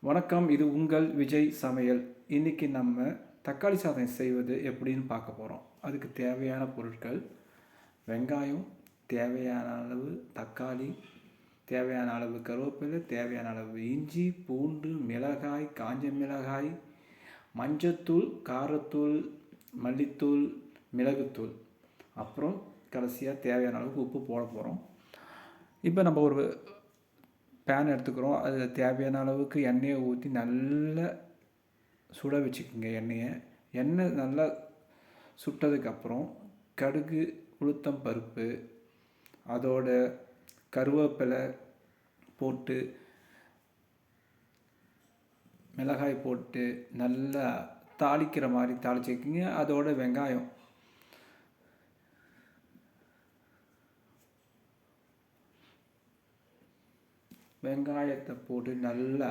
வணக்கம், இது உங்கள் விஜய் சமையல். இன்றைக்கி நம்ம தக்காளி சாதம் செய்வது எப்படின்னு பார்க்க போகிறோம். அதுக்கு தேவையான பொருட்கள்: வெங்காயம், தேவையான அளவு தக்காளி, தேவையான அளவு கருவேப்பிலை, தேவையான அளவு இஞ்சி, பூண்டு, மிளகாய், காஞ்ச மிளகாய், மஞ்சத்தூள், காரத்தூள், மல்லித்தூள், மிளகுத்தூள், அப்புறம் கடைசியாக தேவையான அளவுக்கு உப்பு போட போகிறோம். இப்போ நம்ம ஒரு பேன் எடுத்துக்கிறோம். அதில் தேவையான அளவுக்கு எண்ணெயை ஊற்றி நல்லா சுட வச்சுக்கோங்க. எண்ணெய் நல்லா சுட்டதுக்கப்புறம் கடுகு, உளுத்தம் பருப்பு, அதோட கருவேப்பிலை போட்டு, மிளகாய் போட்டு நல்லா தாளிக்கிற மாதிரி தாளிச்சிக்கோங்க. அதோட வெங்காயத்தை போட்டு நல்லா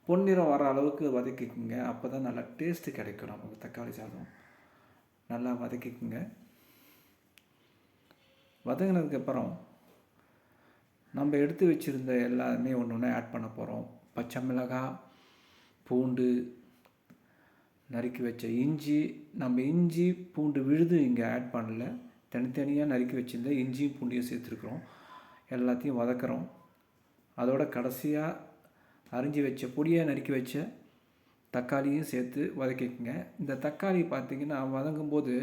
பொன்னிறம் வர அளவுக்கு வதக்கிக்குங்க. அப்போ தான் நல்லா டேஸ்ட்டு கிடைக்கும். நமக்கு தக்காளி சாதம் நல்லா வதக்கிக்குங்க. வதங்கினதுக்கப்புறம் நம்ம எடுத்து வச்சுருந்த எல்லாமே ஒன்று ஒன்று ஆட் பண்ண போகிறோம். பச்சை மிளகாய், பூண்டு, நறுக்கி வச்ச இஞ்சி. நம்ம இஞ்சி பூண்டு விழுது இங்கே ஆட் பண்ணல, தனித்தனியாக நறுக்கி வச்சுருந்த இஞ்சியும் பூண்டையும் சேர்த்துருக்குறோம். எல்லாத்தையும் வதக்குறோம். அதோட கடைசியாக அரிஞ்சு வச்ச பொடியாக நறுக்கி வச்ச தக்காளியும் சேர்த்து வதக்கிக்குங்க. இந்த தக்காளி பார்த்திங்கன்னா வதங்கும்போது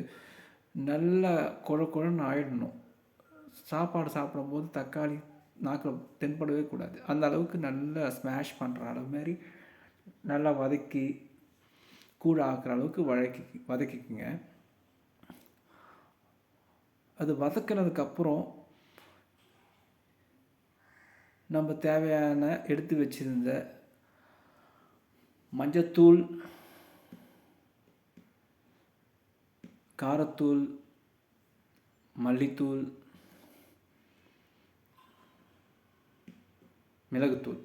நல்லா குழன்னு ஆயிடணும். சாப்பாடு சாப்பிடும்போது தக்காளி நாக்கில் தென்படவே கூடாது. அந்த அளவுக்கு நல்லா ஸ்மாஷ் பண்ணுற அளவு மாதிரி நல்லா வதக்கி கூழ ஆக்குற அளவுக்கு வதக்கிக்குங்க. அது வதக்கினதுக்கப்புறம் நம்ம தேவையான எடுத்து வச்சுருந்த மஞ்சத்தூள், காரத்தூள், மல்லித்தூள், மிளகுத்தூள்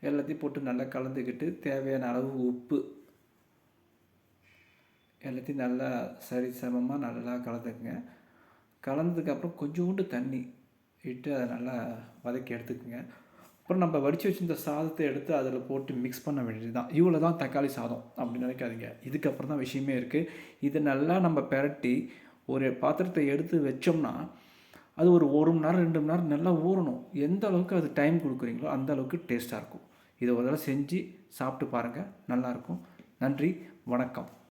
எல்லாத்தையும் போட்டு நல்லா கலந்துக்கிட்டு தேவையான அளவு உப்பு எல்லாத்தையும் நல்லா சரிசமமாக நல்லா கலந்துக்குங்க. கலந்ததுக்கப்புறம் கொஞ்சோண்டு தண்ணி இட்டு அதை நல்லா வதக்கி எடுத்துக்கோங்க. அப்புறம் நம்ம வடித்து வச்சுருந்த சாதத்தை எடுத்து அதில் போட்டு மிக்ஸ் பண்ண வேண்டியது தான். இவ்வளோ தான் தக்காளி சாதம் அப்படின்னு நினைக்காதீங்க. இதுக்கப்புறம் தான் விஷயமே இருக்குது. இதை நல்லா நம்ம பெரட்டி ஒரு பாத்திரத்தை எடுத்து வச்சோம்னா அது ஒரு 1 மணி நேரம் 2 மணி நேரம் நல்லா ஊறணும். எந்த அளவுக்கு அது டைம் கொடுக்குறீங்களோ அந்த அளவுக்கு டேஸ்ட்டாக இருக்கும். இதை ஒரு தடவை செஞ்சு சாப்பிட்டு பாருங்கள், நல்லாயிருக்கும். நன்றி, வணக்கம்.